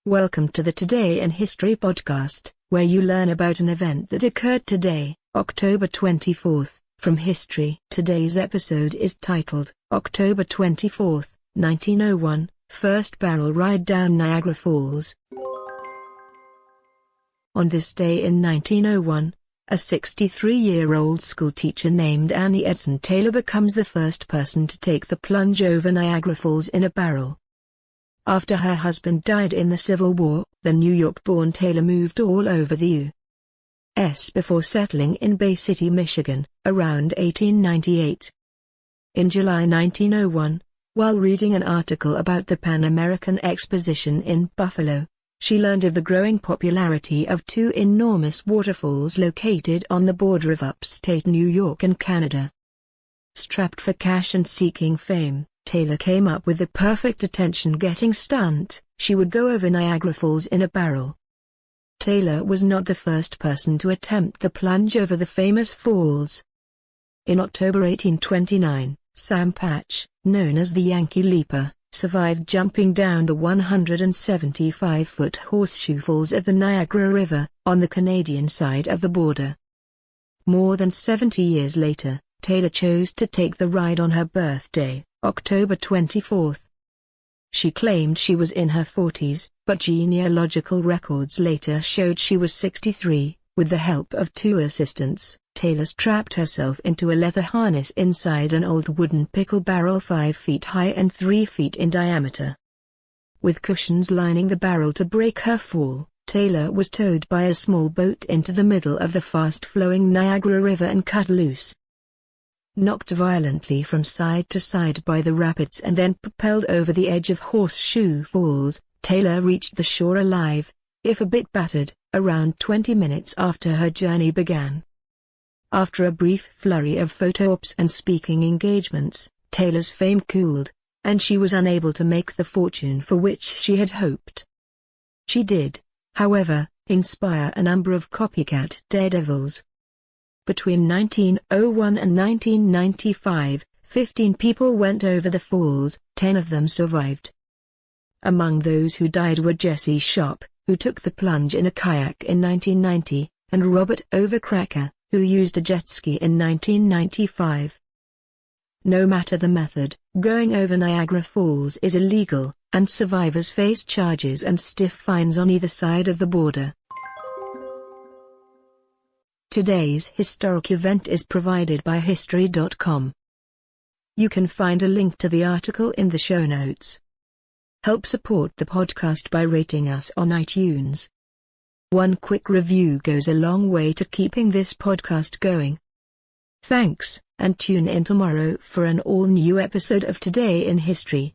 Welcome to the Today in History podcast, where you learn about an event that occurred today, October 24th, from history. Today's episode is titled, October 24th, 1901, First Barrel Ride Down Niagara Falls. On this day in 1901, a 63-year-old schoolteacher named Annie Edson Taylor becomes the first person to take the plunge over Niagara Falls in a barrel. After her husband died in the Civil War, the New York-born Taylor moved all over the U.S. before settling in Bay City, Michigan, around 1898. In July 1901, while reading an article about the Pan-American Exposition in Buffalo, she learned of the growing popularity of two enormous waterfalls located on the border of upstate New York and Canada. Strapped for cash and seeking fame, Taylor came up with the perfect attention-getting stunt. She would go over Niagara Falls in a barrel. Taylor was not the first person to attempt the plunge over the famous falls. In October 1829, Sam Patch, known as the Yankee Leaper, survived jumping down the 175-foot Horseshoe Falls of the Niagara River, on the Canadian side of the border. More than 70 years later, Taylor chose to take the ride on her birthday, October 24th. She claimed she was in her 40s, but genealogical records later showed she was 63. With the help of two assistants, Taylor strapped herself into a leather harness inside an old wooden pickle barrel 5 feet high and 3 feet in diameter. With cushions lining the barrel to break her fall, Taylor was towed by a small boat into the middle of the fast-flowing Niagara River and cut loose. Knocked violently from side to side by the rapids and then propelled over the edge of Horseshoe Falls, Taylor reached the shore alive, if a bit battered, around 20 minutes after her journey began. After a brief flurry of photo ops and speaking engagements, Taylor's fame cooled, and she was unable to make the fortune for which she had hoped. She did, however, inspire a number of copycat daredevils. Between 1901 and 1995, 15 people went over the falls, 10 of them survived. Among those who died were Jesse Sharp, who took the plunge in a kayak in 1990, and Robert Overcracker, who used a jet ski in 1995. No matter the method, going over Niagara Falls is illegal, and survivors face charges and stiff fines on either side of the border. Today's historic event is provided by History.com. You can find a link to the article in the show notes. Help support the podcast by rating us on iTunes. One quick review goes a long way to keeping this podcast going. Thanks, and tune in tomorrow for an all-new episode of Today in History.